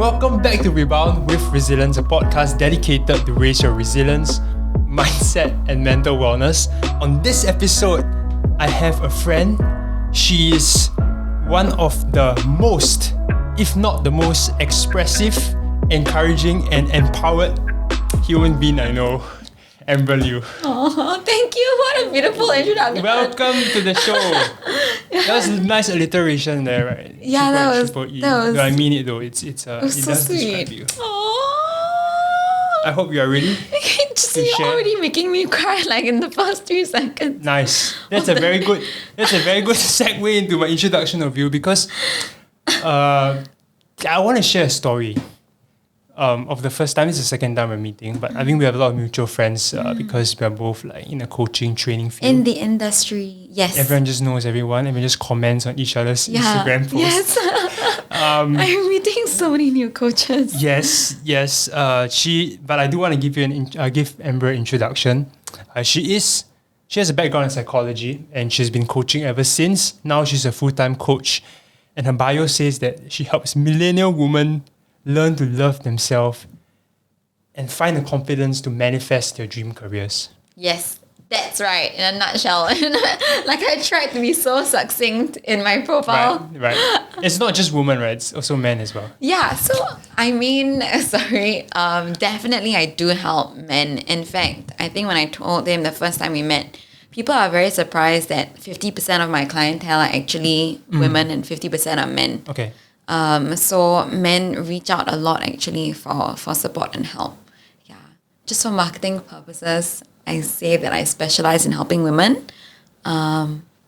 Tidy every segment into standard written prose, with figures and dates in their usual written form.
Welcome back to Rebound with Resilience, a podcast dedicated to raise your resilience, mindset, and mental wellness. On this episode, I have a friend. She is one of the most, if not the most expressive, encouraging, and empowered human being I know. Ambra Liew. Oh, thank you. What a beautiful introduction. Welcome to the show. That was a nice alliteration there, right? Yeah, that was. No, I mean it though. It so does sweet. describe you. Oh. I hope you are ready. You're already making me cry like in the first 3 seconds. Nice. That's a very good segue into my introduction of you because I want to share a story of the first time. It's the second time we're meeting, but I think we have a lot of mutual friends because we're both like in a coaching training field. In the industry, yes. Everyone just knows everyone. Everyone just comments on each other's Instagram posts. Yes. I'm meeting so many new coaches. Yes. But I do want to give Ambra an introduction. She has a background in psychology and she's been coaching ever since. Now she's a full-time coach, and her bio says that she helps millennial women learn to love themselves and find the confidence to manifest their dream careers. Yes, that's right. In a nutshell. Like I tried to be so succinct in my profile. Right. It's not just women, right? It's also men as well. Yeah, so I mean, definitely I do help men. In fact, I think when I told them the first time we met, people are very surprised that 50% of my clientele are actually women and 50% are men. Okay. So men reach out a lot actually for support and help. Yeah. Just for marketing purposes, I say that I specialize in helping women,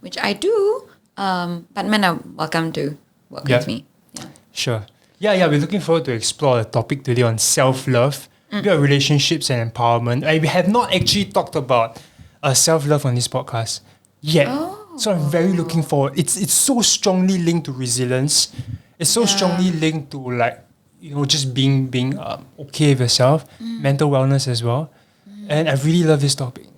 which I do. But men are welcome to work with me. Yeah. Sure. Yeah. We're looking forward to explore the topic today on self-love, relationships and empowerment. We have not actually talked about self-love on this podcast yet. So I'm very looking forward. It's so strongly linked to resilience. It's so strongly linked to just being okay with yourself, mental wellness as well. And I really love this topic.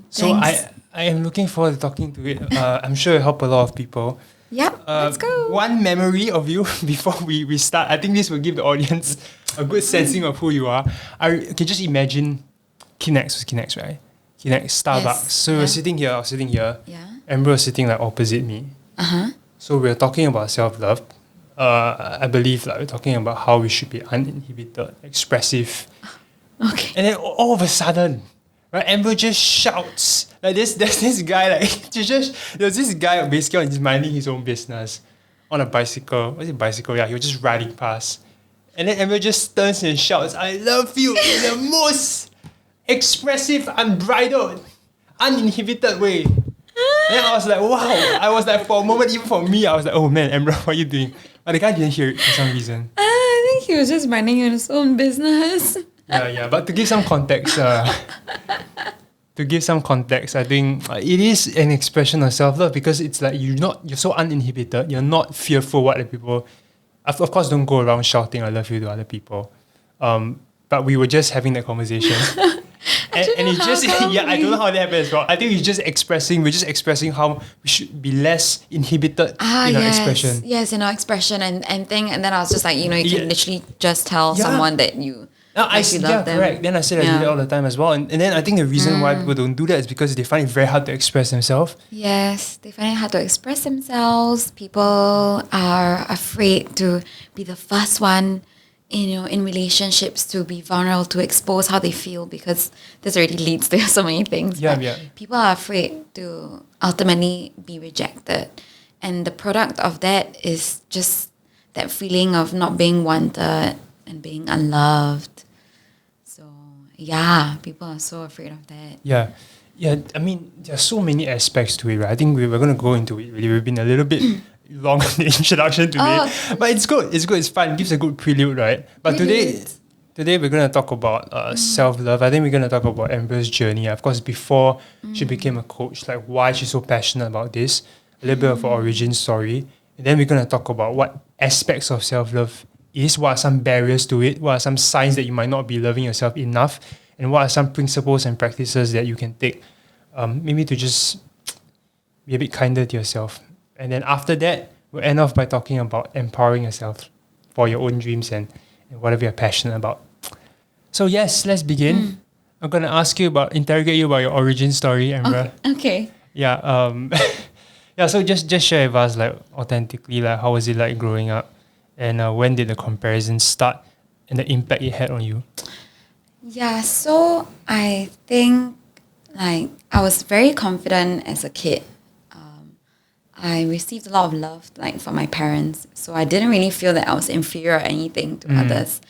So I am looking forward to talking to it. I'm sure it'll help a lot of people. Yep, let's go. One memory of you before we start. I think this will give the audience a good sensing of who you are. I can just imagine Kinex, right? Kinex, Starbucks. Yes. So we're sitting here, I was sitting here. Yeah. Ambra was sitting like opposite me. So we're talking about self-love. I believe we're talking about how we should be uninhibited, expressive. Okay. And then all of a sudden, right, Ambra just shouts. Like there's this guy, there's this guy basically just minding his own business on a bicycle. Was it bicycle? Yeah, he was just riding past. And then Ambra just turns and shouts, "I love you," in the most expressive, unbridled, uninhibited way. And I was like, wow. I was like, for a moment, even for me, I was like, oh man, Ambra, what are you doing? But the guy didn't hear it for some reason. I think he was just minding his own business. Yeah. But to give some context, I think it is an expression of self-love because it's like you're so uninhibited. You're not fearful what the people. Of course, don't go around shouting "I love you" to other people. But we were just having that conversation. I don't know how that happened as well. I think we're just expressing how we should be less inhibited in our expression. Yes, in our expression and then I was just like, you can literally just tell someone that you love them. Correct. Then I said I do that all the time as well. And then I think the reason why people don't do that is because they find it very hard to express themselves. Yes, they find it hard to express themselves. People are afraid to be the first one in relationships to be vulnerable, to expose how they feel, because this already leads to so many things. Yeah. People are afraid to ultimately be rejected. And the product of that is just that feeling of not being wanted and being unloved. So, people are so afraid of that. Yeah. I mean, there are so many aspects to it, right? I think we're going to go into it really. We've been a little bit long in the introduction today, but it's good. It's fun. It gives a good prelude, right? But today we're going to talk about self-love. I think we're going to talk about Ambra's journey. Of course, before she became a coach, like why she's so passionate about this, a little bit of her origin story. And then we're going to talk about what aspects of self-love is, what are some barriers to it, what are some signs that you might not be loving yourself enough, and what are some principles and practices that you can take maybe to just be a bit kinder to yourself. And then after that, we'll end off by talking about empowering yourself for your own dreams and whatever you're passionate about. So yes, let's begin. I'm gonna interrogate you about your origin story, Ambra. Okay. Yeah. Yeah. So just share with us like authentically, like how was it like growing up, and when did the comparison start, and the impact it had on you. Yeah, so I think like I was very confident as a kid. I received a lot of love like from my parents, so I didn't really feel that I was inferior or anything to others.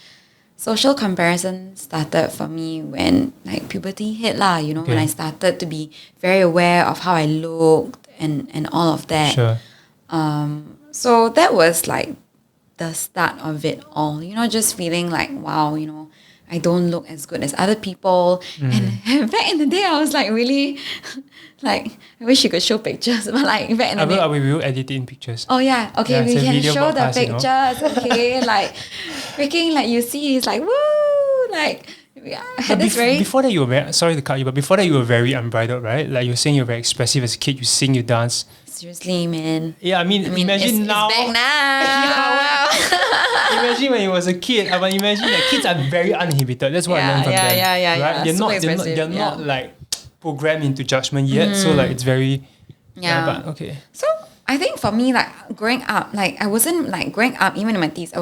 Social comparison started for me when like puberty hit lah, you know, when I started to be very aware of how I looked and all of that. Sure. So that was like the start of it all, you know, just feeling like, wow, you know, I don't look as good as other people. And back in the day, I was like really, like, I wish you could show pictures, but like back in the day. We will edit in pictures. Oh yeah, okay, Yeah, we it's a can video show the podcast, you know. pictures, okay, like, freaking, like, you see, it's like, woo, like, I had this very... Before that, you were very, sorry to cut you, but before that, you were very unbridled, right? Like you were saying, you're very expressive as a kid. You sing, you dance. Seriously, man. Yeah, I mean imagine now. It's back now. Imagine when you was a kid. But imagine that kids are very uninhibited. That's what I learned from them. Right? They're not like programmed into judgment yet. So like it's very. Yeah. But okay. So I think for me, like growing up, like I wasn't like growing up even in my teens. I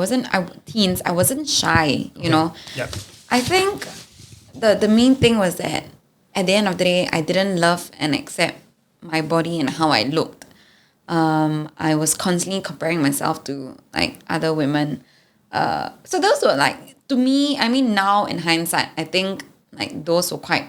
wasn't shy. You know. Yep. I think the main thing was that at the end of the day, I didn't love and accept my body and how I looked. I was constantly comparing myself to like other women. So those were like, to me, I mean now in hindsight, I think like those were quite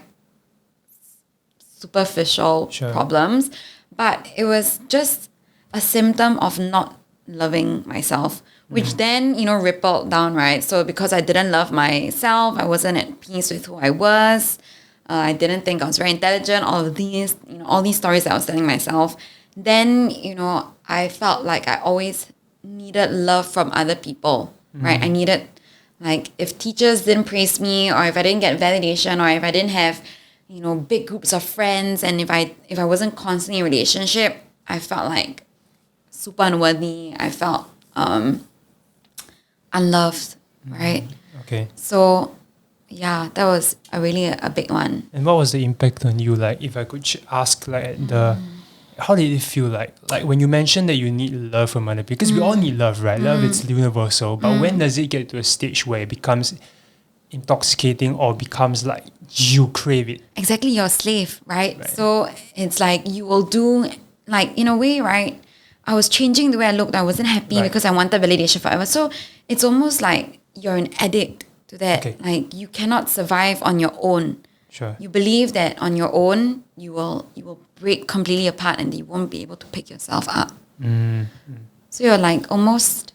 superficial problems, but it was just a symptom of not loving myself, which then, you know, rippled down, right? So because I didn't love myself, I wasn't at peace with who I was. I didn't think I was very intelligent, all of these, you know, all these stories that I was telling myself. Then, you know, I felt like I always needed love from other people, right? I needed, like, if teachers didn't praise me, or if I didn't get validation, or if I didn't have, you know, big groups of friends, and if I wasn't constantly in a relationship, I felt like super unworthy. I felt unloved, right? Okay. So, yeah, that was really a big one. And what was the impact on you? Like, if I could ask, like, how did it feel like when you mentioned that you need love from other people? Because we all need love, right? Love, it's universal. But when does it get to a stage where it becomes intoxicating or becomes like you crave it? Exactly, you're a slave, right? So it's like you will do, like, in a way, right? I was changing the way I looked. I wasn't happy because I wanted validation forever. So it's almost like you're an addict to that. Okay. Like you cannot survive on your own. Sure. You believe that on your own you will break completely apart and you won't be able to pick yourself up. So you're like almost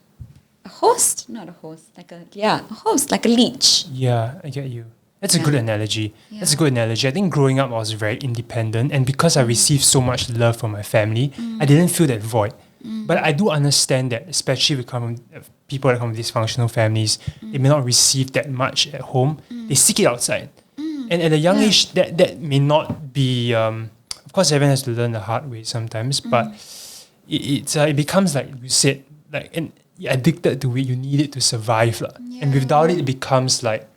a host, not a host, a host, like a leech. Yeah, I get you. That's a good analogy. Yeah. That's a good analogy. I think growing up I was very independent, and because I received so much love from my family, I didn't feel that void. But I do understand that, especially with people that come from dysfunctional families, they may not receive that much at home. They seek it outside. And at a young age, that may not be... of course, everyone has to learn the hard way sometimes, but it becomes like you said, like, and you're addicted to it, you need it to survive. And without it, it becomes like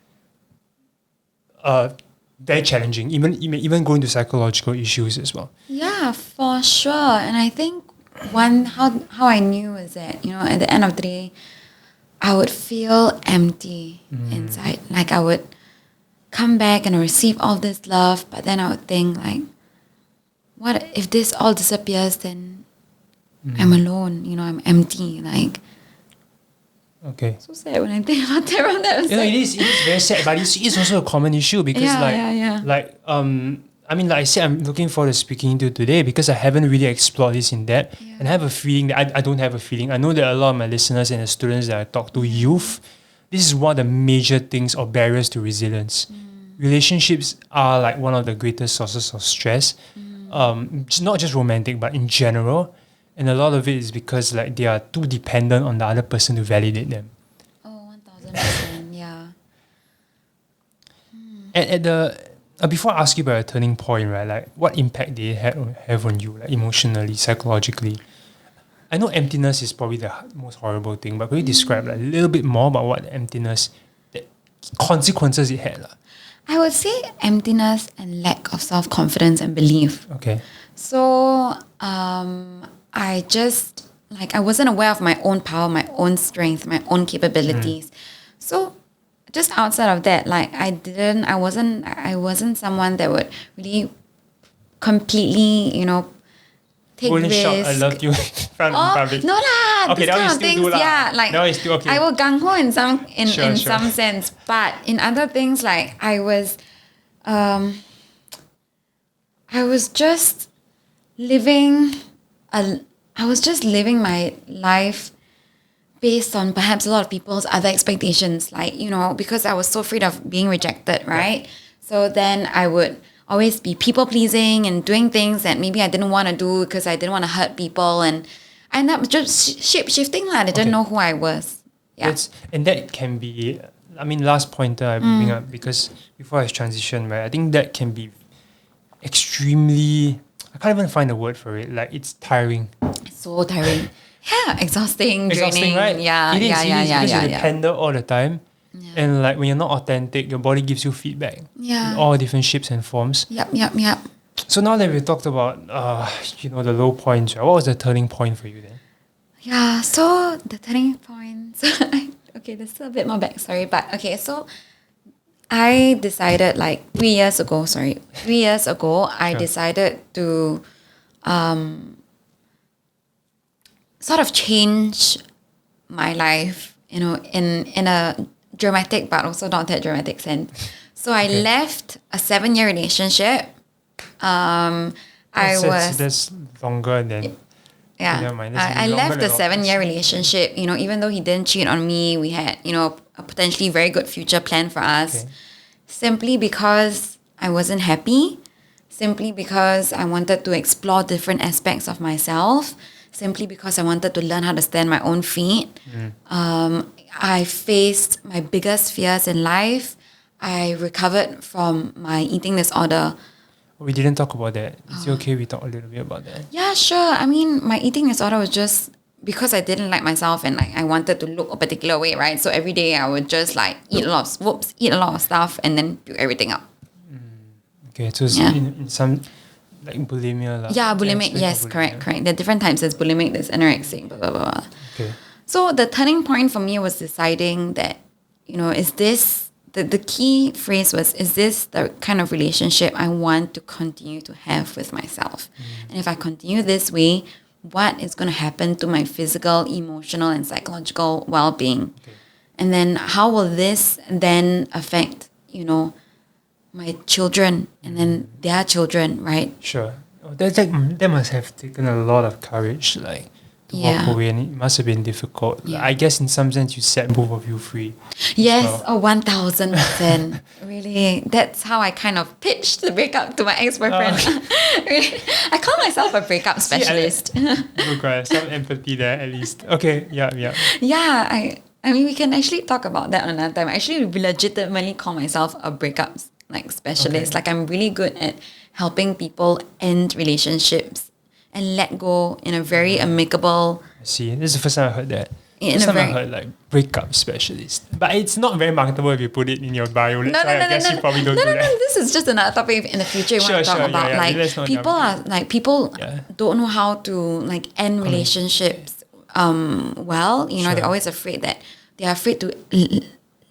very challenging, even go into psychological issues as well. Yeah, for sure. And I think how I knew is that, you know, at the end of the day, I would feel empty inside. Like I would come back and receive all this love, but then I would think like, what if this all disappears? Then I'm alone. You know, I'm empty. Like, okay. So sad when I think about that. It is very sad, but it's also a common issue because I mean, like I said, I'm looking forward to speaking to you today because I haven't really explored this in depth, and I have a feeling that I don't have a feeling. I know that a lot of my listeners and the students that I talk to, youth, this is one of the major things or barriers to resilience. Relationships are like one of the greatest sources of stress, not just romantic, but in general. And a lot of it is because like they are too dependent on the other person to validate them. Oh, 1000%, yeah. Before I ask you about a turning point, right? Like, what impact did it have on you, like emotionally, psychologically? I know emptiness is probably the most horrible thing, but could you describe like, a little bit more about what emptiness, the consequences it had? I would say emptiness and lack of self-confidence and belief. Okay. So I just I wasn't aware of my own power, my own strength, my own capabilities. So just outside of that, I wasn't someone that would really completely, take Wouldn't risk. shout, I love you in front of public. No lah, Okay, this kind of things, now it's still okay. I will gung ho in some Sure. some sense, but in other things, I was just living my life based on perhaps a lot of people's other expectations, because I was so afraid of being rejected, right? Yeah. So then I would always be people pleasing and doing things that maybe I didn't want to do because I didn't want to hurt people, and I ended up just shape shifting. I didn't know who I was. Yeah. And that can be, last pointer I bring up, because before I transition, right, I think that can be extremely, I can't even find a word for it. It's tiring. It's so tiring. Yeah, exhausting, draining. Right? Yeah, it is, because yeah. you're dependent all the time. Yeah. And when you're not authentic, your body gives you feedback. Yeah. In all different shapes and forms. Yep. So now that we've talked about, the low points, right, what was the turning point for you then? Yeah, so the turning point. Okay, there's still a bit more backstory, but okay, so I decided 3 years ago, I decided to sort of change my life, in a dramatic but also not that dramatic sense. So I left a 7-year relationship. That's longer than... Yeah, I left a 7-year relationship, even though he didn't cheat on me, we had, a potentially very good future plan for us. Okay. Simply because I wasn't happy, simply because I wanted to explore different aspects of myself, simply because I wanted to learn how to stand on my own feet. I faced my biggest fears in life. I recovered from my eating disorder. We didn't talk about that. Is it okay we talk a little bit about that? Yeah, sure. My eating disorder was just because I didn't like myself and I wanted to look a particular way, right? So every day I would just eat a lot of stuff and then do everything up. Okay, so it's in some bulimia. Yeah, bulimic. Yes, correct. There are different types. There's bulimic, there's anorexic, blah, blah, blah. Okay. So the turning point for me was deciding that, is this... The key phrase was, is this the kind of relationship I want to continue to have with myself? And if I continue this way, what is going to happen to my physical, emotional, and psychological well-being? Okay. And then how will this then affect, my children and then their children, right? Sure. That must have taken a lot of courage, to walk away, and it must have been difficult. Yeah. I guess in some sense you set both of you free. Yes, 1000%. Really, that's how I kind of pitched the breakup to my ex-boyfriend. Really, I call myself a breakup specialist. Okay, some empathy there at least. Okay, yeah. Yeah, I mean we can actually talk about that another time. I actually legitimately call myself a breakup specialist. Okay. I'm really good at helping people end relationships and let go in a very amicable... I see. This is the first time I heard that. First time I heard breakup specialist. But it's not very marketable if you put it in your bio. I guess you probably don't do that. No, this is just another topic in the future you want to talk about. People don't know how to end relationships well. They're always afraid that they're afraid to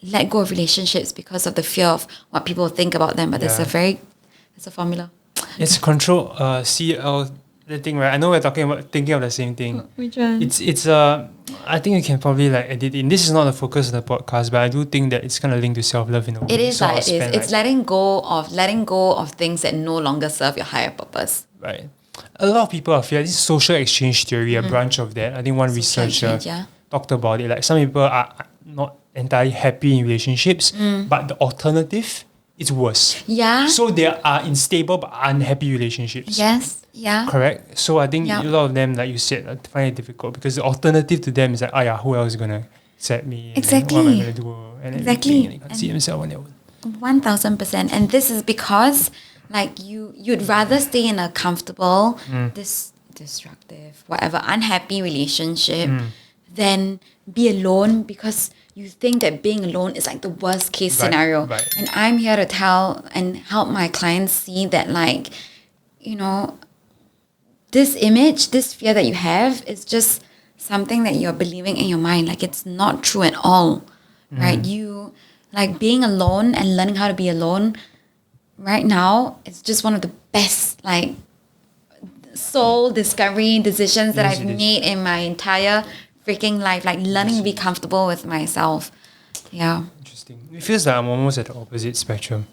let go of relationships because of the fear of what people think about them. But it's a formula. It's control CL... The thing, right? I know we're thinking of the same thing. Which one? It's I think you can probably edit in. This is not the focus of the podcast, but I do think that it's kind of linked to self-love in a way. It is. It's letting go of things that no longer serve your higher purpose. Right. A lot of people are fear. This is social exchange theory, a branch of that. I think one researcher talked about it. Some people are not entirely happy in relationships, but the alternative is worse. Yeah. So they are in stable but unhappy relationships. Yes. Yeah. Correct. So I think a lot of them, like you said, find it difficult because the alternative to them is who else is gonna accept me? Exactly. What am I gonna do? And exactly. And they can't see themselves on their own. 1000%. And this is because you'd rather stay in a comfortable destructive, whatever, unhappy relationship, then be alone because you think that being alone is like the worst case scenario. Right. And I'm here to tell and help my clients see that, like, you know, this image, this fear that you have is just something that you're believing in your mind. Like, it's not true at all, right? You, like, being alone and learning how to be alone right now, it's just one of the best, like, soul discovery decisions that I've made in my entire freaking life. Like, learning to be comfortable with myself. Yeah. Interesting. It feels like I'm almost at the opposite spectrum.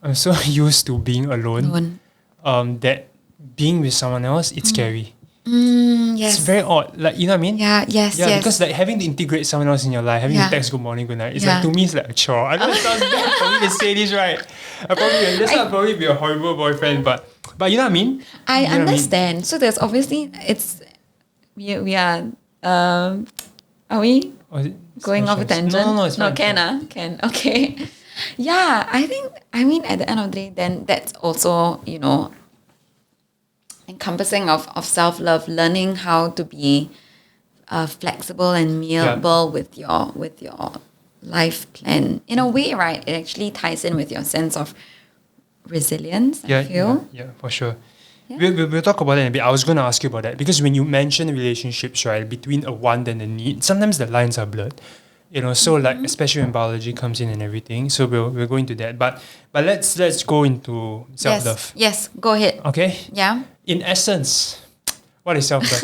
I'm so used to being alone. That being with someone else, it's scary. Yes. It's very odd. Like, you know what I mean? Yeah, yes. Because like having to integrate someone else in your life, having to text good morning, good night, it's like, to me, it's like a chore. I know it sounds bad for me to say this, right? I'll probably be a horrible boyfriend, but you know what I mean? I understand. So there's obviously, we are, are we going off a tangent? No, it's fine. Can. Okay. Yeah, I mean, at the end of the day, then that's also, you know, encompassing of self-love, learning how to be flexible and malleable with your life plan. In a way, right, it actually ties in with your sense of resilience, I feel. Yeah, for sure. Yeah. We'll talk about that in a bit. I was going to ask you about that because when you mention relationships, right, between a want and a need, sometimes the lines are blurred. You know, so like especially when biology comes in and everything. So we'll go into that. But let's go into self-love. Yes, go ahead. Okay? Yeah. In essence, what is self-love?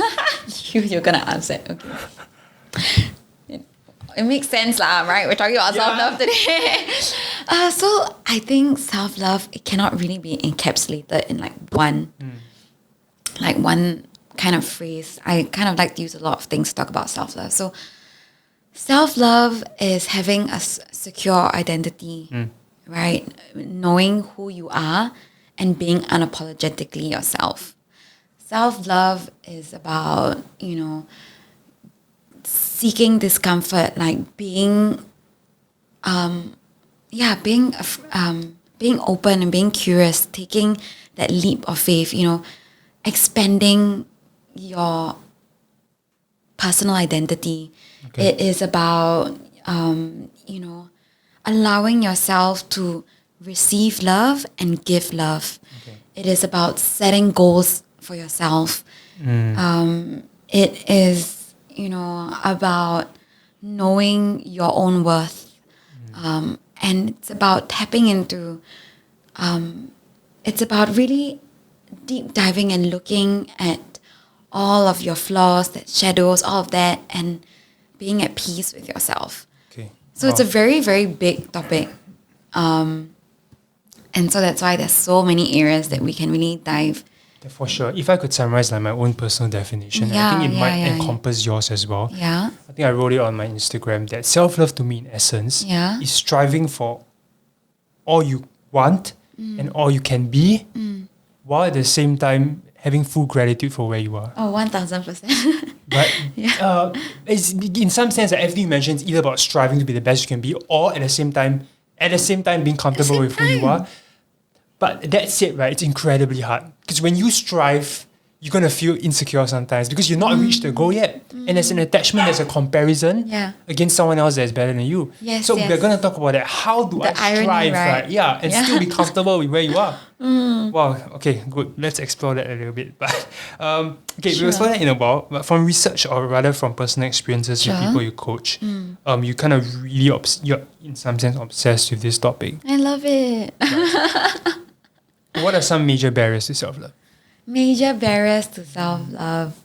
You're gonna answer it. Okay. It makes sense, lah, right? We're talking about self-love today. So I think self-love, it cannot really be encapsulated in like one kind of phrase. I kind of like to use a lot of things to talk about self-love. So self-love is having a secure identity, right? Knowing who you are and being unapologetically yourself. Self-love is about, you know, seeking discomfort, like being open and being curious, taking that leap of faith, you know, expanding your personal identity. Okay. It is about, you know, allowing yourself to receive love and give love. Okay. It is about setting goals for yourself. It is, you know, about knowing your own worth. And it's about tapping into, it's about really deep diving and looking at all of your flaws, that shadows, all of that, and being at peace with yourself. Okay. So it's a very, very big topic. And so that's why there's so many areas that we can really dive. For sure. If I could summarize like my own personal definition, I think it might encompass yours as well. Yeah. I think I wrote it on my Instagram that self-love to me in essence is striving for all you want and all you can be while at the same time having full gratitude for where you are. Oh, 1000%. But it's, in some sense, everything you mentioned is either about striving to be the best you can be or at the same time being comfortable with who you are. But that said, right, it's incredibly hard. Because when you strive, you're going to feel insecure sometimes because you're not reached the goal yet. And there's an attachment, there's a comparison against someone else that's better than you. So we're going to talk about that. How do I strive, right? Yeah, and still be comfortable with where you are. Wow, okay, good. Let's explore that a little bit. But we'll explore that in a while. But from research or rather from personal experiences with people you coach, you kind of really, you're in some sense obsessed with this topic. I love it. What are some major barriers to self-love? Major barriers to self-love.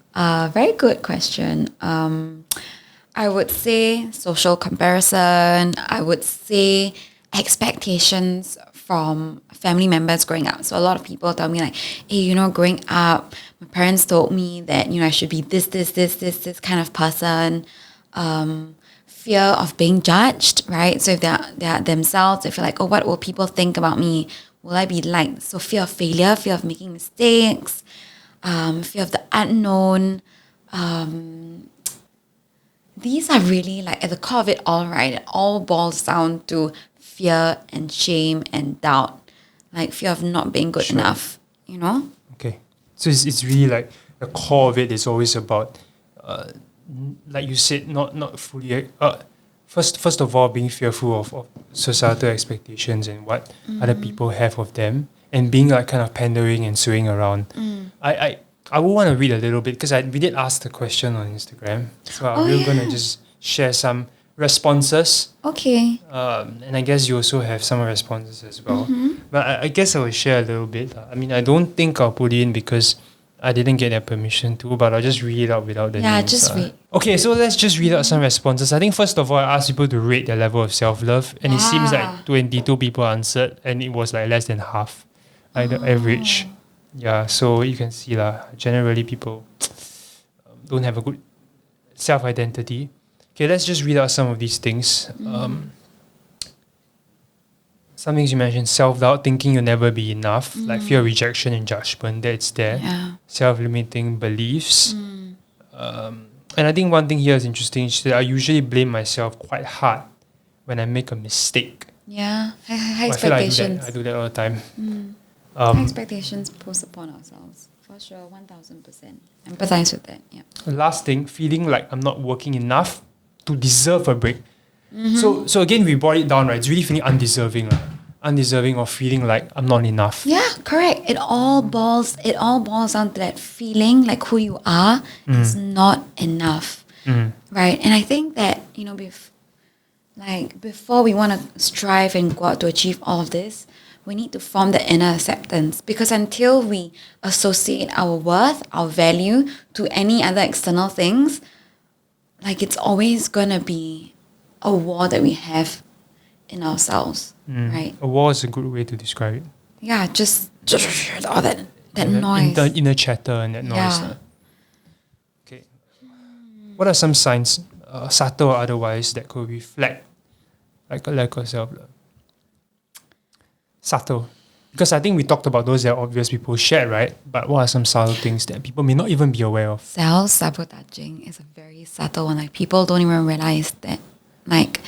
Very good question. I would say social comparison. I would say expectations from family members growing up. So a lot of people tell me like, hey, you know, growing up, my parents told me that, you know, I should be this kind of person. Fear of being judged, right? So if they're themselves, they feel like, oh, what will people think about me? Will I be liked? So fear of failure, fear of making mistakes, fear of the unknown. These are really like at the core of it all, right? It all boils down to fear and shame and doubt. Like fear of not being good enough, you know? Okay. So it's really like the core of it is always about, like you said, not fully. First of all, being fearful of societal expectations and what other people have of them, and being like kind of pandering and swaying around. I would want to read a little bit because we did ask the question on Instagram, so I'm going to just share some responses. Okay. And I guess you also have some responses as well. But I guess I will share a little bit. I mean, I don't think I'll put it in because I didn't get their permission to, but I'll just read it out without the names. Yeah, just read. Okay, so let's just read out some responses. I think first of all, I asked people to rate their level of self-love, and it seems like 22 people answered, and it was like less than half, like the average. Yeah, so you can see generally people don't have a good self-identity. Okay, let's just read out some of these things. Some things you mentioned: self-doubt, thinking you'll never be enough, like fear of rejection and judgment, that's there. Yeah. Self-limiting beliefs. And I think one thing here is interesting, is that I usually blame myself quite hard when I make a mistake. Yeah. High I feel like expectations. I do that all the time. High expectations posed upon ourselves. For sure, 1000%. Empathize with that. Yeah. The last thing, feeling like I'm not working enough to deserve a break. So again, we brought it down, right? It's really feeling undeserving of feeling like I'm not enough. Yeah, correct. It all boils down to that feeling like who you are is not enough. Right? And I think that, before we want to strive and go out to achieve all of this, we need to form the inner acceptance, because until we associate our worth, our value to any other external things, like it's always going to be a war that we have in ourselves, right? A war is a good way to describe it. Yeah, just all that noise. The inner chatter and that noise. Yeah. Okay. What are some signs, subtle or otherwise, that could reflect like a lack of self-love? Subtle. Because I think we talked about those that are obvious people share, right? But what are some subtle things that people may not even be aware of? Self-sabotaging is a very subtle one. Like, people don't even realize that. Like,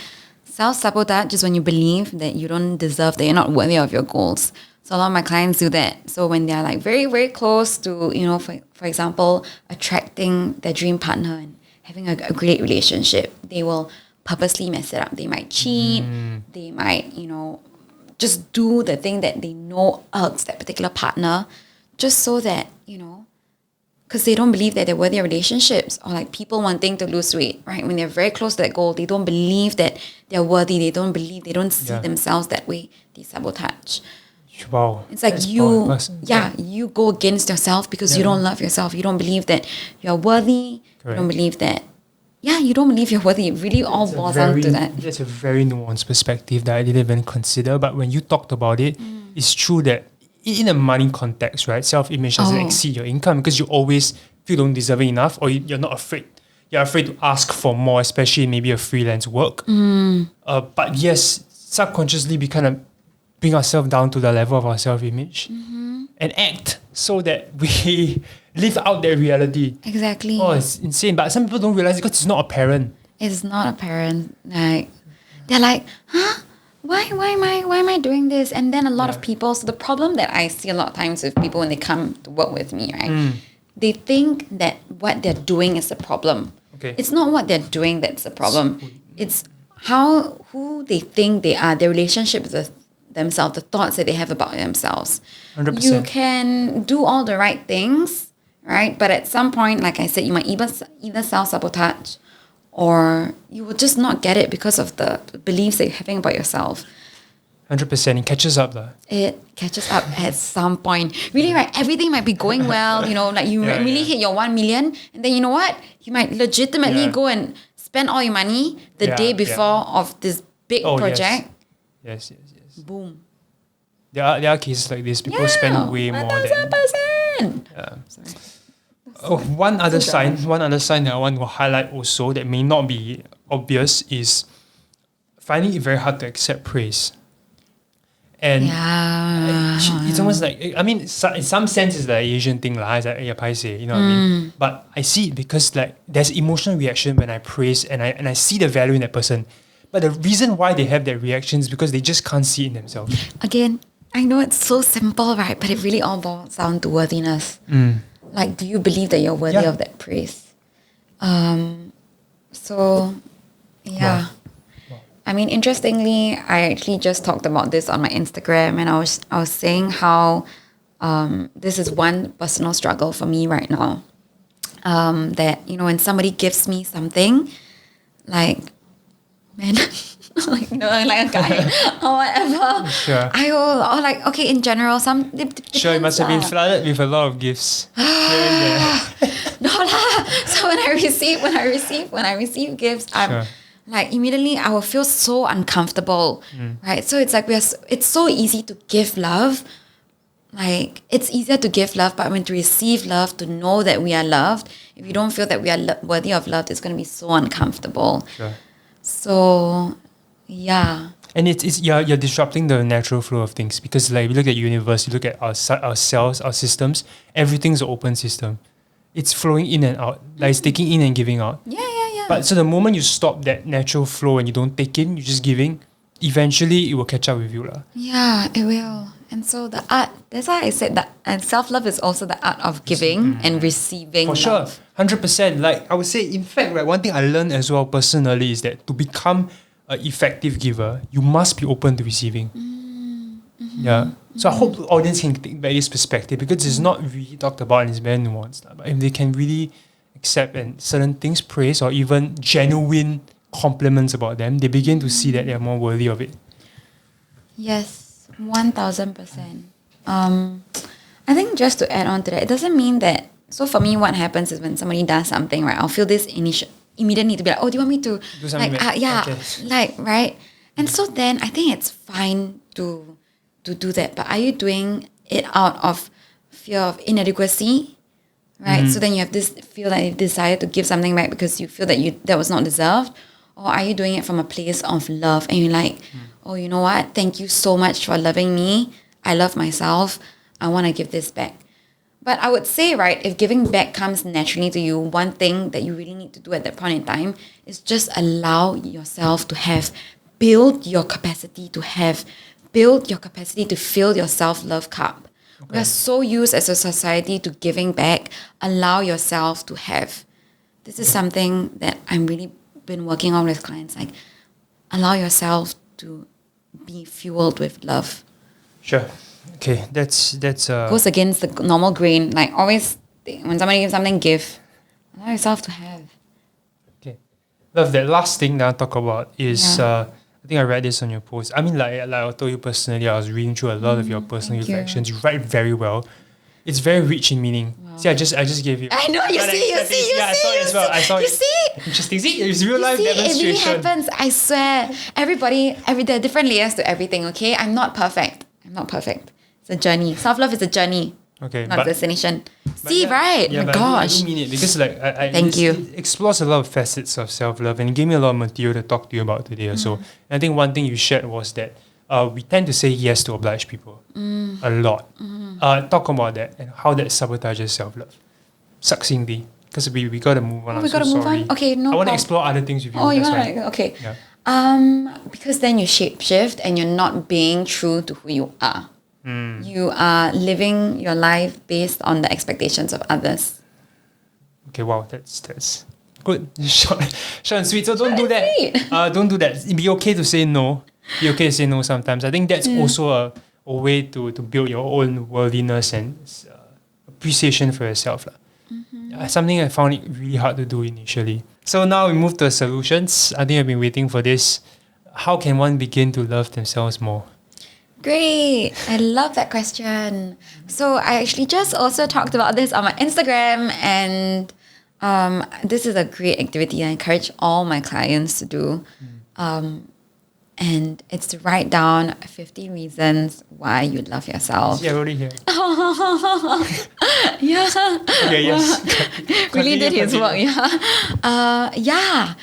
self-sabotage is when you believe that you don't deserve, that you're not worthy of your goals. So a lot of my clients do that. So when they're like very, very close to, for example, attracting their dream partner and having a great relationship, they will purposely mess it up. They might cheat. They might, just do the thing that they know irks that particular partner, just so that, because they don't believe that they're worthy of relationships, or like people wanting to lose weight, right? When they're very close to that goal, they don't believe that they're worthy. They don't see themselves that way. They sabotage. Wow. It's like you go against yourself because you don't love yourself. You don't believe that you're worthy. Correct. You don't believe that. Yeah, you don't believe you're worthy. It really all boils down to that. That's a very nuanced perspective that I didn't even consider. But when you talked about it, it's true that in a money context, right, self-image doesn't exceed your income, because you always feel don't deserve enough, or you're not afraid. You're afraid to ask for more, especially maybe a freelance work. But yes, subconsciously we kind of bring ourselves down to the level of our self-image and act so that we live out that reality. Exactly. Oh, it's insane. But some people don't realize it because it's not apparent. It's not apparent. Like, they're like, huh? Why am I doing this? And then a lot of people, so the problem that I see a lot of times with people when they come to work with me, right? They think that what they're doing is the problem. Okay. It's not what they're doing that's the problem. It's who they think they are, their relationship with themselves, the thoughts that they have about themselves. 100%. You can do all the right things, right? But at some point, like I said, you might either self-sabotage, or you will just not get it because of the beliefs that you're having about yourself. 100%. It catches up. It catches up at some point. Really, right? Everything might be going well, like you really hit your 1 million, and then you know what? You might legitimately go and spend all your money the day before of this big project. Yes. Boom. There are cases like this. People spend way more than... 1000%. One other sign that I want to highlight also that may not be obvious is finding it very hard to accept praise. And it's almost like, I mean, in some sense it's like an Asian thing, it's like, paiseh, you know what I mean? But I see it because like there's emotional reaction when I praise and I see the value in that person. But the reason why they have that reaction is because they just can't see it in themselves. Again, I know it's so simple, right? But it really all boils down to worthiness. Like, do you believe that you're worthy of that praise? So, yeah. Wow. I mean, interestingly, I actually just talked about this on my Instagram, and I was saying how this is one personal struggle for me right now. That, you know, when somebody gives me something, like, man, like, you know, like a guy or whatever, Sure. I will, or like, okay, in general, Sure, you must have been flooded with a lot of gifts here and there. No lah. So when I receive gifts, I'm Sure. like, immediately I will feel so uncomfortable, right? So it's like it's so easy to give love. Like, it's easier to give love, but when to receive love, to know that we are loved, if you don't feel that we are worthy of love, it's going to be so uncomfortable. Sure. So, yeah. And it's you're disrupting the natural flow of things, because like we look at universe, you look at our cells, our systems, everything's an open system. It's flowing in and out, like it's taking in and giving out. Yeah. But so the moment you stop that natural flow and you don't take in, you're just giving, eventually it will catch up with you lah. Yeah, it will. And so the art, that's why I said that, and self-love is also the art of giving and receiving For sure, love. 100%. Like I would say, in fact, right, one thing I learned as well personally is that to become an effective giver, you must be open to receiving. Yeah. So I hope the audience can take back this perspective, because it's not really talked about and it's very nuanced. But if they can really accept and certain things praise or even genuine compliments about them, they begin to see that they're more worthy of it. Yes, 1000%. I think just to add on to that, it doesn't mean that. So for me, what happens is when somebody does something, right, I'll feel this immediate need to be like, oh, do you want me to Do something like, back. yeah, Okay. like, right? And so then I think it's fine to do that, but are you doing it out of fear of inadequacy? Right? So then you have this desire to give something back because you feel that that was not deserved, or are you doing it from a place of love and you're like, oh, you know what? Thank you so much for loving me. I love myself. I want to give this back. But I would say, right, if giving back comes naturally to you, one thing that you really need to do at that point in time is just allow yourself to build your capacity to fill your self-love cup. Okay. We are so used as a society to giving back. Allow yourself to have. This is something that I'm really been working on with clients. Like, allow yourself to be fueled with love. Sure. Okay, that's Goes against the normal grain. Like, always, when somebody gives something, give. Allow yourself to have. okay. Love that. Last thing that I'll talk about is I think I read this on your post. I mean, like I told you personally, I was reading through a lot of your personal reflections. You write very well. It's very rich in meaning. Wow. See, I just gave you. I know, you see. I saw it as well. I saw it. You see? Interesting. See, it's real life demonstration. It really happens. I swear. There are different layers to everything. Okay, I'm not perfect. It's a journey. Self-love is a journey. Okay, not a destination. See, right? Yeah, my but gosh. I do mean it, because like Thank you. It explores a lot of facets of self-love, and it gave me a lot of material to talk to you about today. So I think one thing you shared was that we tend to say yes to oblige people a lot. Talk about that and how that sabotages self-love succinctly, because we gotta move on. We gotta move on. Okay, no. I want to explore other things with you. Oh, you that's want why. to? Okay. Yeah. Because then you shapeshift and you're not being true to who you are. You are living your life based on the expectations of others. Okay, wow, that's good. Short and sweet. So don't do that. Don't do that. Be okay to say no. Be okay to say no sometimes. I think that's also a way to build your own worthiness and appreciation for yourself. Something I found it really hard to do initially. So now we move to solutions. I think I've been waiting for this. How can one begin to love themselves more? Great. I love that question. So I actually just also talked about this on my Instagram, and this is a great activity I encourage all my clients to do. And it's to write down 50 reasons why you love yourself. Yeah, I wrote it here. Yeah. Okay, yes. Really did his work, yeah.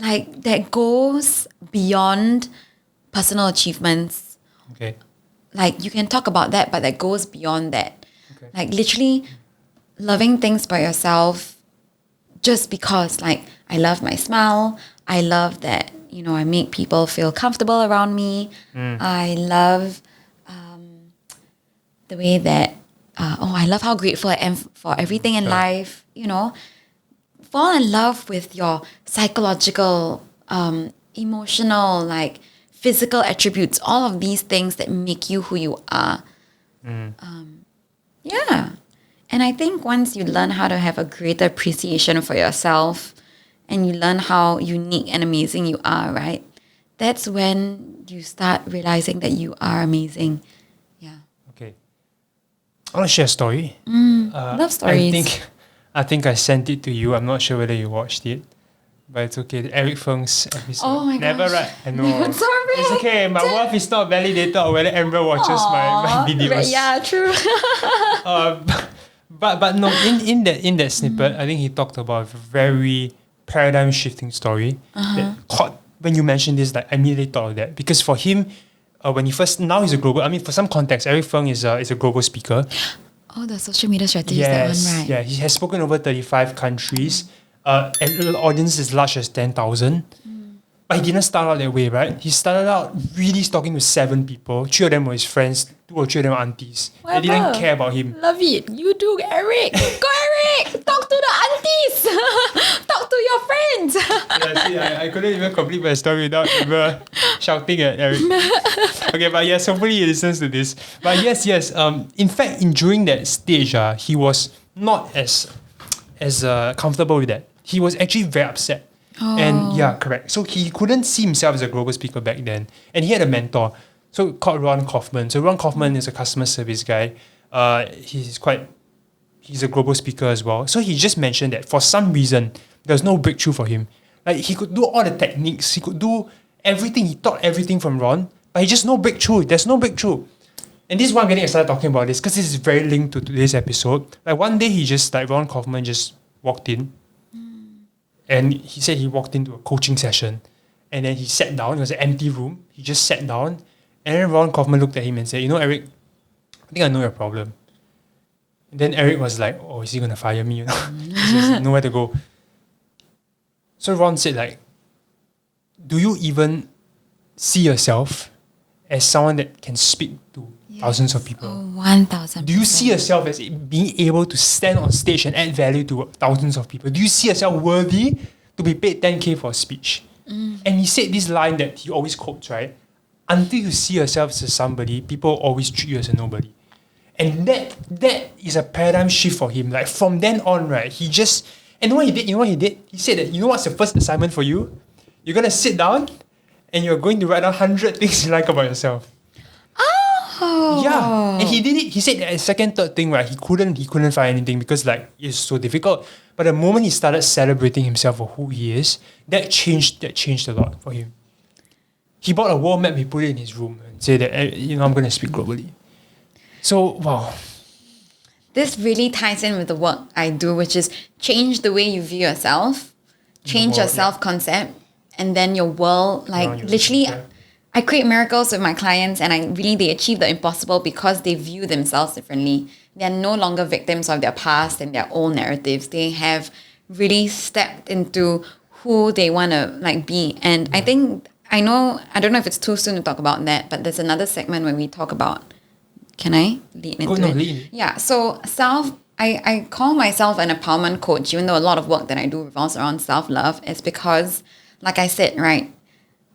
Like, that goes beyond personal achievements. Okay. Like, you can talk about that, but that goes beyond that. Okay. Like, literally loving things by yourself just because, like, I love my smile. I love that, I make people feel comfortable around me. I love the way that I love how grateful I am for everything in life. Fall in love with your psychological, emotional, like physical attributes, all of these things that make you who you are. Yeah. And I think once you learn how to have a greater appreciation for yourself and you learn how unique and amazing you are, right? That's when you start realizing that you are amazing. Yeah. Okay. I want to share a story. Love stories. I think I sent it to you. I'm not sure whether you watched it. But it's okay. Eric Feng's episode. Oh my Never gosh. right. I know. Sorry. It's okay. My worth is not validated or whether Ambra watches my videos. Yeah, true. But no, in that snippet, I think he talked about a very paradigm shifting story that caught when you mentioned this. Like I immediately thought of that because for him, when he first now he's a global. I mean, for some context, Eric Feng is a global speaker. Oh, the social media strategy Yes, is that one, right? yeah, he has spoken over 35 countries. And the audience as large as 10,000. But he didn't start out that way, right? He started out really talking to 7 people. 3 of them were his friends, 2 or 3 of them were aunties. They didn't care about him. Love it. You do, Eric. Go, Eric. Talk to the aunties. Talk to your friends. Yeah, see, I couldn't even complete my story without ever shouting at Eric. Okay, but yes, hopefully he listens to this. But yes. In fact, during that stage, he was not as comfortable with that. He was actually very upset. And yeah, correct. So he couldn't see himself as a global speaker back then. And he had a mentor, so called Ron Kaufman. So Ron Kaufman is a customer service guy. He's a global speaker as well. So he just mentioned that for some reason, there was no breakthrough for him. Like he could do all the techniques, he could do everything, he taught everything from Ron, but he just no breakthrough. There's no breakthrough. And this is why I'm getting excited talking about this, because this is very linked to today's episode. Like one day Ron Kaufman just walked in. And he said he walked into a coaching session and then he sat down. It was an empty room. He just sat down. And then Ron Kaufman looked at him and said, Eric, I think I know your problem. And then Eric was like, oh, is he going to fire me? There's nowhere to go. So Ron said, like, do you even see yourself as someone that can speak to thousands of people? 1,000%. Do you see yourself as being able to stand on stage and add value to thousands of people? Do you see yourself worthy to be paid 10K for a speech? And he said this line that he always quotes, right? Until you see yourself as somebody, people always treat you as a nobody. And that is a paradigm shift for him. Like from then on, right, he just... And you know what he did? He said that, what's the first assignment for you? You're going to sit down and you're going to write down 100 things you like about yourself. Oh. Yeah, and he did it. He said that second, third thing, right? He couldn't find anything because like it's so difficult. But the moment he started celebrating himself for who he is, that changed a lot for him. He bought a world map. He put it in his room and said that I'm going to speak globally. So wow, this really ties in with the work I do, which is change the way you view yourself, change your self-concept, and then your world. Like literally. I create miracles with my clients and they achieve the impossible because they view themselves differently. They're no longer victims of their past and their own narratives. They have really stepped into who they want to be. And I don't know if it's too soon to talk about that, but there's another segment when we talk about, can I lead into it? Yeah, so I call myself an empowerment coach, even though a lot of work that I do revolves around self-love. It's because, like I said, right,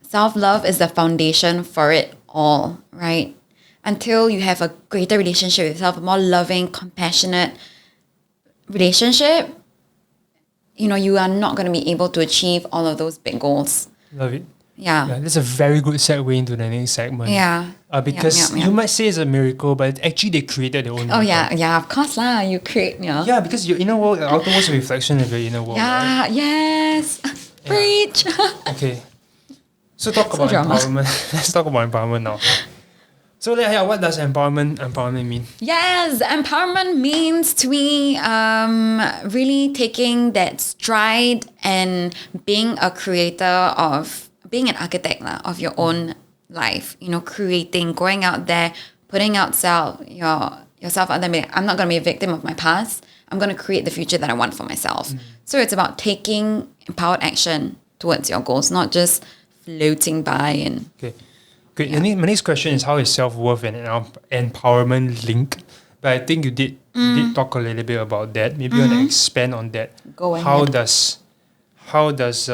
self-love is the foundation for it all, right? Until you have a greater relationship with yourself, a more loving, compassionate relationship, you are not going to be able to achieve all of those big goals. Love it. Yeah. That's a very good segue into the next segment. Yeah. Because you might say it's a miracle, but actually they created their own miracle. Oh, yeah, of course lah. You create, Yeah, because your inner world, outer world is a reflection of your inner world. Yeah, right? yes. Preach. Okay. So talk about empowerment. Let's talk about empowerment now. So what does empowerment mean? Yes, empowerment means to me really taking that stride and being a creator being an architect of your own life. Creating, going out there, putting out yourself out there. I'm not going to be a victim of my past. I'm going to create the future that I want for myself. So it's about taking empowered action towards your goals, not just floating by and... Okay. Great. Yeah. My next question is, how is self-worth and empowerment linked? But I think you did talk a little bit about that. Maybe you want to expand on that. Go ahead. How does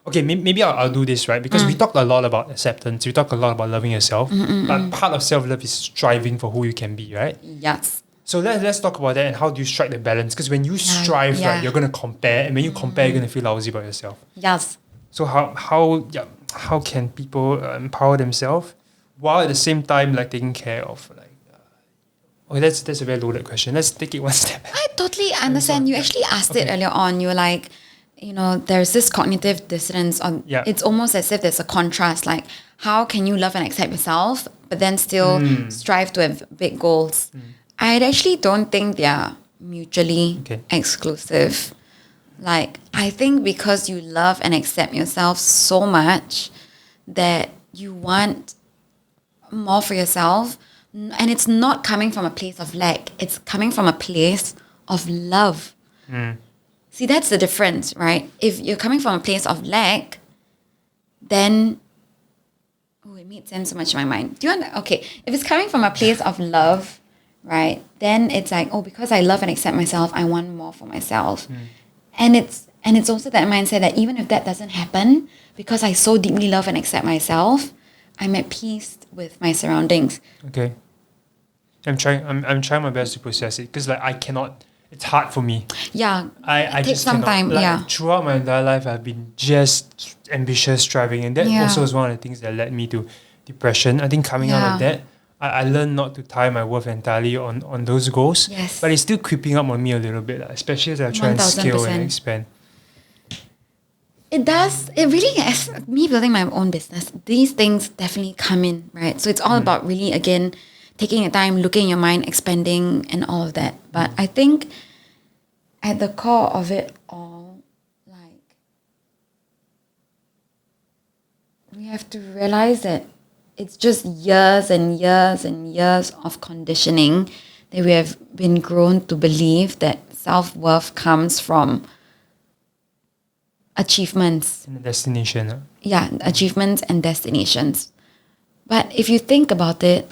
okay, maybe I'll do this, right? Because we talked a lot about acceptance. We talked a lot about loving yourself. But part of self-love is striving for who you can be, right? Yes. So let's talk about that and how do you strike the balance? Because when you strive, right, you're gonna compare, and when you compare, you're gonna feel lousy about yourself. Yes. So how can people empower themselves while at the same time like taking care of like okay, that's a very loaded question. Let's take it one step. I totally understand. You actually asked it earlier on. You were like, there's this cognitive dissonance on. Yeah. It's almost as if there's a contrast. Like, how can you love and accept yourself, but then still strive to have big goals? I actually don't think they are mutually exclusive. Like, I think because you love and accept yourself so much that you want more for yourself, and it's not coming from a place of lack, it's coming from a place of love. See, that's the difference, right? If you're coming from a place of lack, then it made sense so much in my mind. If it's coming from a place of love, right, then it's like, because I love and accept myself, I want more for myself. And it's also that mindset that even if that doesn't happen, because I so deeply love and accept myself, I'm at peace with my surroundings. Okay. I'm trying my best to process it because like I cannot. It's hard for me. Yeah. I it takes just some cannot. time. Throughout my entire life, I've been just ambitious, striving, and that also was one of the things that led me to depression. I think coming out of that, I learned not to tie my worth entirely on those goals. Yes. But it's still creeping up on me a little bit, especially as I try and scale 1000%. and expand. It does. It really, as me building my own business, these things definitely come in, right? So it's all about really, again, taking your time, looking in your mind, expanding, and all of that. But I think at the core of it all, like, we have to realize that it's just years and years and years of conditioning that we have been grown to believe that self-worth comes from achievements. And the destination. Yeah, achievements and destinations. But if you think about it,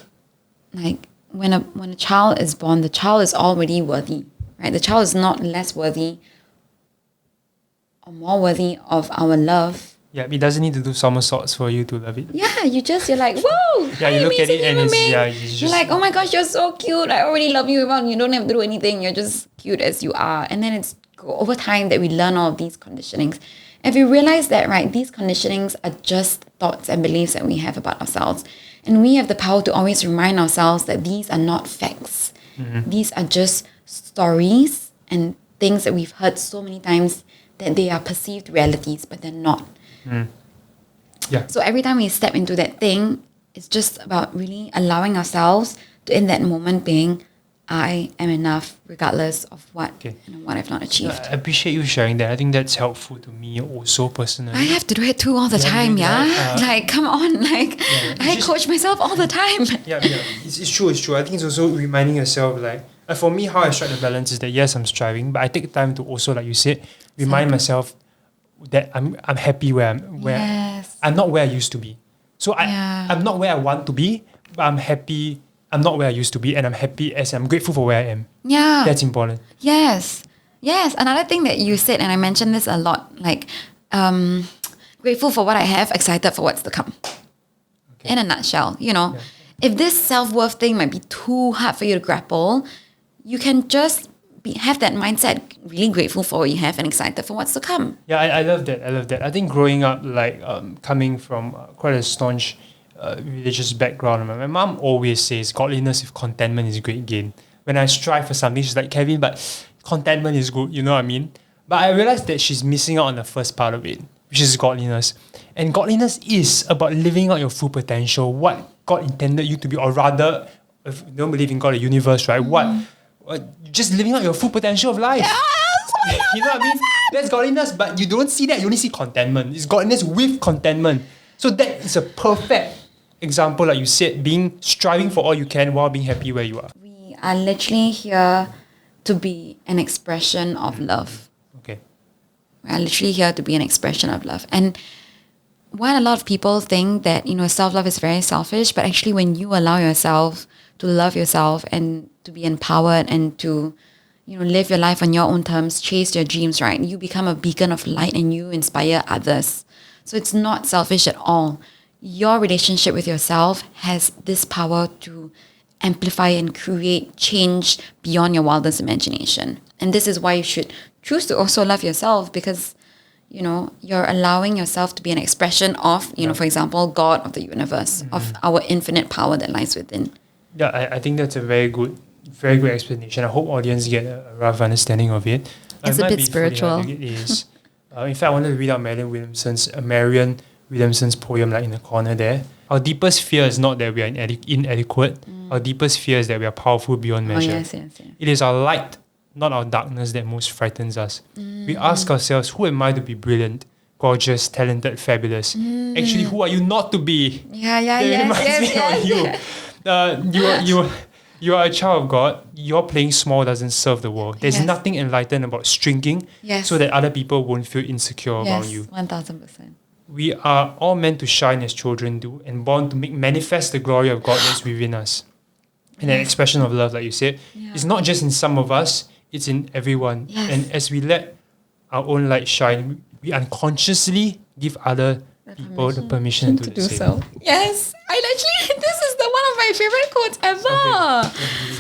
like when a child is born, the child is already worthy, right? The child is not less worthy or more worthy of our love. Yeah, it doesn't need to do somersaults for you to love it. Yeah, you're like, whoa! Yeah, you look at it and you're like, oh my gosh, you're so cute. I already love you. You don't have to do anything. You're just cute as you are. And then it's over time that we learn all of these conditionings. If we realize that, right, these conditionings are just thoughts and beliefs that we have about ourselves. And we have the power to always remind ourselves that these are not facts. These are just stories and things that we've heard so many times that they are perceived realities, but they're not. Yeah. So every time we step into that thing, it's just about really allowing ourselves to, in that moment, being, I am enough regardless of what what I've not achieved. I appreciate you sharing that. I think that's helpful to me also personally. I have to do it too all the time, like, come on, like, I coach myself all the time. It's true. I think it's also reminding yourself, like for me, how I strike the balance is that yes, I'm striving, but I take time to also, like you said, remind myself that I'm happy where I'm not where I used to be. So I'm not where I want to be, but I'm happy. I'm not where I used to be, and I'm happy as I'm grateful for where I am. Yeah. That's important. Yes. Another thing that you said, and I mentioned this a lot, like, grateful for what I have, excited for what's to come. Okay. In a nutshell, if this self-worth thing might be too hard for you to grapple, you can just have that mindset, really grateful for what you have and excited for what's to come. Yeah, I love that. I think growing up, like, coming from quite a staunch religious background, my mom always says godliness with contentment is great gain. When I strive for something, she's like, Kevin, but contentment is good, you know what I mean? But I realized that she's missing out on the first part of it, which is godliness. And godliness is about living out your full potential, what God intended you to be, or rather, if you don't believe in God, the universe, right? What just living out your full potential of life. Yes! You know what I mean? That's godliness, but you don't see that, you only see contentment. It's godliness with contentment. So that is a perfect example, like you said, striving for all you can while being happy where you are. We are literally here to be an expression of love. Okay. We are literally here to be an expression of love. And while a lot of people think that, self-love is very selfish, but actually when you allow yourself to love yourself and to be empowered and to, live your life on your own terms, chase your dreams, right? You become a beacon of light and you inspire others. So it's not selfish at all. Your relationship with yourself has this power to amplify and create change beyond your wildest imagination. And this is why you should choose to also love yourself, because you're allowing yourself to be an expression of, for example, God of the universe, of our infinite power that lies within. Yeah, I think that's a very good explanation. I hope audience get a rough understanding of it. It's a bit spiritual. It is. In fact, I wanted to read out Marianne Williamson's poem, like in the corner there. Our deepest fear is not that we are inadequate. Our deepest fear is that we are powerful beyond measure. Yes. It is our light, not our darkness, that most frightens us. We ask ourselves, who am I to be brilliant, gorgeous, talented, fabulous? Actually, who are you not to be? You are a child of God. Your playing small doesn't serve the world. There's nothing enlightened about stringing so that other people won't feel insecure about you. 1000%. We are all meant to shine as children do and born to make manifest the glory of God that's within us. And an expression of love, like you said, is not just in some of us, it's in everyone. Yes. And as we let our own light shine, we unconsciously give other people the permission to do the same. So. Yes, this is one of my favorite quotes ever.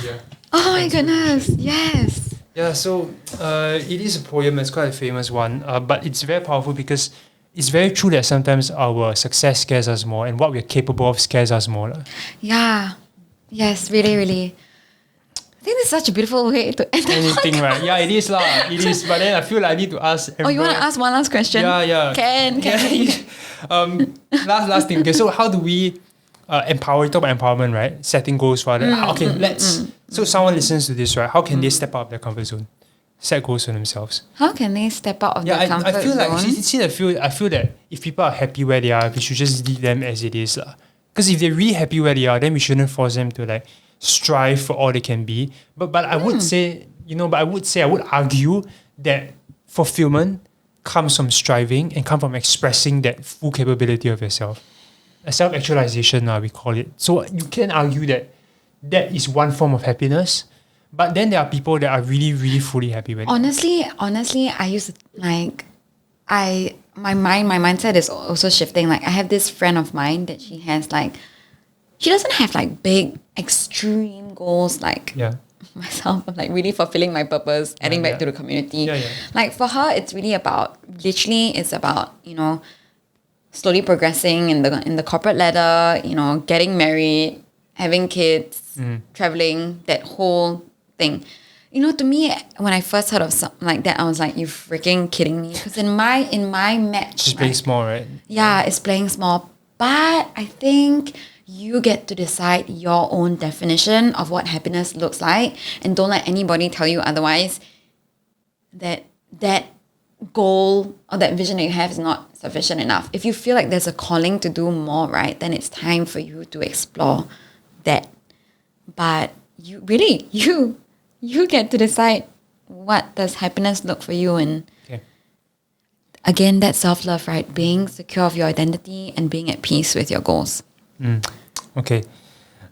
Okay. Oh my goodness, yes. Yeah, so it is a poem, it's quite a famous one, but it's very powerful because it's very true that sometimes our success scares us more and what we're capable of scares us more. Yeah, yes, really, really. I think this is such a beautiful way to end anything, right? Yeah, it is lah. It is, but then I feel like I need to ask. Oh, you want to ask one last question? Yeah. Can. Last thing. Okay, so how do we empower? You talk about empowerment, right? Setting goals for others. Okay, let's. So someone listens to this, right? How can they step out of their comfort zone? Set goals for themselves. How can they step out of their comfort zone? I feel like I feel that if people are happy where they are, we should just leave them as it is, lah. Because if they're really happy where they are, then we shouldn't force them to like strive for all they can be. But I would say, I would argue that fulfillment comes from striving and comes from expressing that full capability of yourself. A self-actualization, we call it. So you can argue that is one form of happiness. But then there are people that are really, really fully happy with it. Honestly, I used to my mindset is also shifting. Like I have this friend of mine that she doesn't have like big extreme goals like myself of like really fulfilling my purpose, adding back to the community. Like for her, it's really about slowly progressing in the corporate ladder, getting married, having kids, traveling, that whole thing. To me, when I first heard of something like that, I was like, "You freaking kidding me?" Because in my match, she's playing small, right? Yeah, it's playing small. But I think you get to decide your own definition of what happiness looks like, and don't let anybody tell you otherwise. That goal or that vision that you have is not sufficient enough. If you feel like there's a calling to do more, right, then it's time for you to explore that. But you get to decide what does happiness look for you. And again, that's self-love, right? Being secure of your identity and being at peace with your goals. Okay.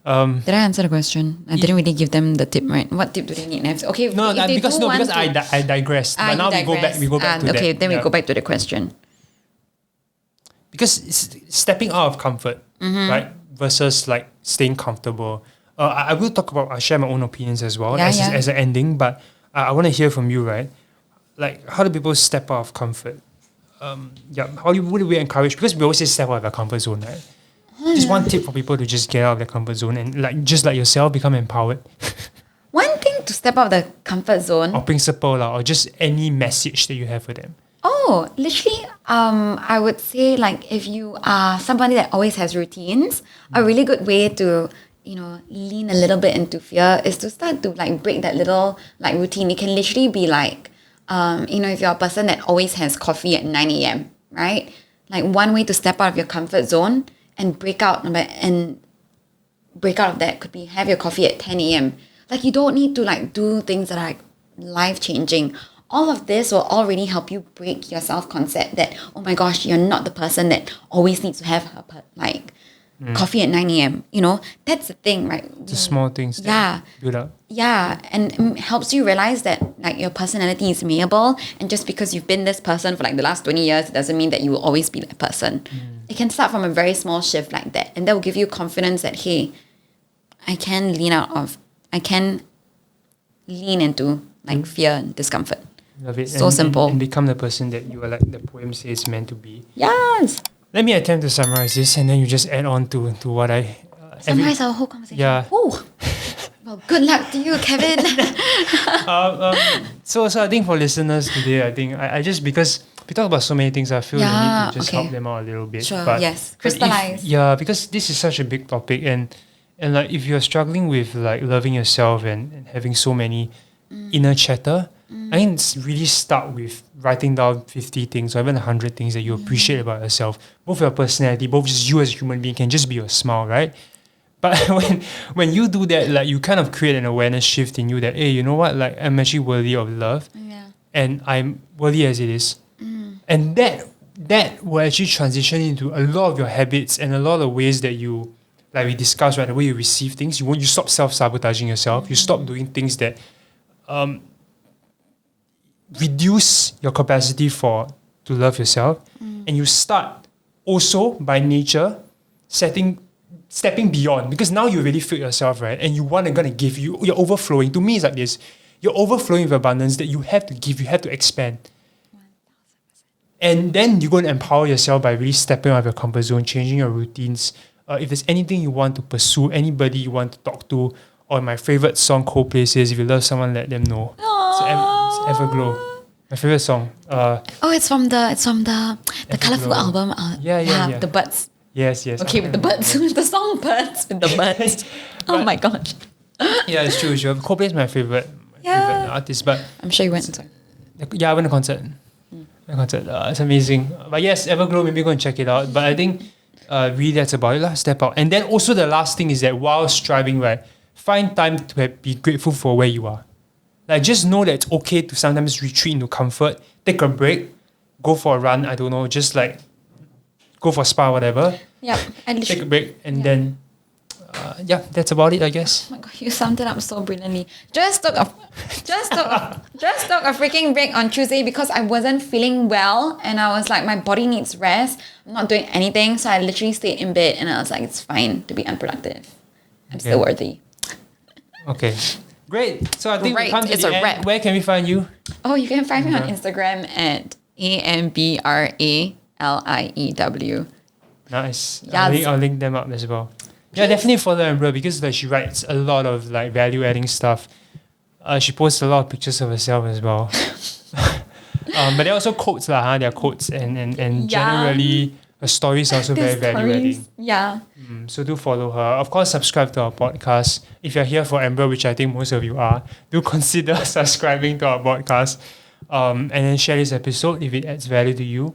Did I answer the question? I didn't really give them the tip, right? What tip do they need? Okay, because I digressed. But now we go back to that. Okay, then we go back to the question. Because it's stepping out of comfort, right, versus like staying comfortable. I'll share my own opinions as well as an ending, but I want to hear from you, right? Like, how do people step out of comfort? How would we encourage? Because we always say step out of their comfort zone, right? Just one tip for people to just get out of their comfort zone and just like yourself, become empowered. One thing to step out of the comfort zone. Or principle, or just any message that you have for them. Oh, literally, I would say like if you are somebody that always has routines, a really good way to lean a little bit into fear is to start to like break that little like routine. It can literally be like, if you're a person that always has coffee at 9 a.m., right? Like one way to step out of your comfort zone and break out of that could be have your coffee at 10 a.m. Like you don't need to like do things that are like life-changing. All of this will already help you break your self-concept that, oh my gosh, you're not the person that always needs to have coffee at 9 a.m. That's the thing, right? The small things that build up. Yeah, and it helps you realize that like your personality is malleable, and just because you've been this person for like the last 20 years, it doesn't mean that you will always be that person. It can start from a very small shift like that, and that will give you confidence that, hey, I can lean into like fear and discomfort. Love it. So simple. And become the person that you are, like the poem says, meant to be. Yes. Let me attempt to summarize this, and then you just add on to what I... Summarize our whole conversation. Yeah. Ooh. Well, good luck to you, Kevin. So I think for listeners today, I think I just, because we talk about so many things, I feel the need to just help them out a little bit. Sure, but, yes. but Crystallize. because this is such a big topic, and like if you're struggling with like loving yourself and having so many inner chatter, I think it's really start with writing down 50 things or even 100 things that you appreciate about yourself. Both your personality, both just you as a human being, can just be your smile, right? But when you do that, like you kind of create an awareness shift in you that, hey, you know what, like I'm actually worthy of love, and I'm worthy as it is, and that will actually transition into a lot of your habits and a lot of ways that you, like we discussed, right, the way you receive things. You stop self-sabotaging yourself. You stop doing things that reduce your capacity to love yourself, and you start also by nature stepping beyond, because now you really feel yourself, right? And you're overflowing. To me, it's like this: you're overflowing with abundance that you have to give, you have to expand. 1000%. And then you're going to empower yourself by really stepping out of your comfort zone, changing your routines. If there's anything you want to pursue, anybody you want to talk to, or my favorite song, Coldplay says, if you love someone, let them know. It's Everglow. My favorite song. It's from the Colourful album. Yeah. The Birds. Yes. Okay, with the birds. The song Birds with the birds. Oh my gosh. Yeah, it's true. Coldplay is my favorite artist. But I'm sure you went. Yeah, I went to concert. It's amazing. But yes, Everglow, maybe go and check it out. But I think really that's about it. Step out. And then also the last thing is that while striving, right, find time to be grateful for where you are. Like just know that it's okay to sometimes retreat into comfort, take a break, go for a run, I don't know, just like go for a spa, whatever. Yeah. Take a break, and then that's about it, I guess. Oh my god, you summed it up so brilliantly. Just took a freaking break on Tuesday because I wasn't feeling well, and I was like, my body needs rest. I'm not doing anything, so I literally stayed in bed, and I was like, it's fine to be unproductive. I'm still worthy. Okay. Great. So I think we come to it's the a end. wrap. Where can we find you? Oh, you can find me on Instagram at AMBRALIEW. Nice. Yes. I'll link them up as well. Yeah, definitely follow Ambra because like she writes a lot of like value adding stuff. She posts a lot of pictures of herself as well. But there are also quotes lah. There are quotes and generally her stories are also very value adding. Yeah. So do follow her. Of course, subscribe to our podcast. If you're here for Ambra, which I think most of you are, do consider subscribing to our podcast. And then share this episode if it adds value to you.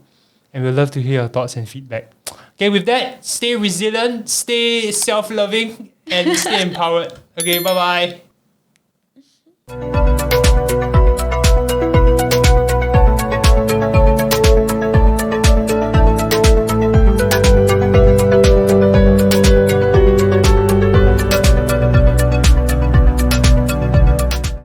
And we'd love to hear your thoughts and feedback. Okay, with that, stay resilient, stay self-loving, and stay empowered. Okay, bye-bye.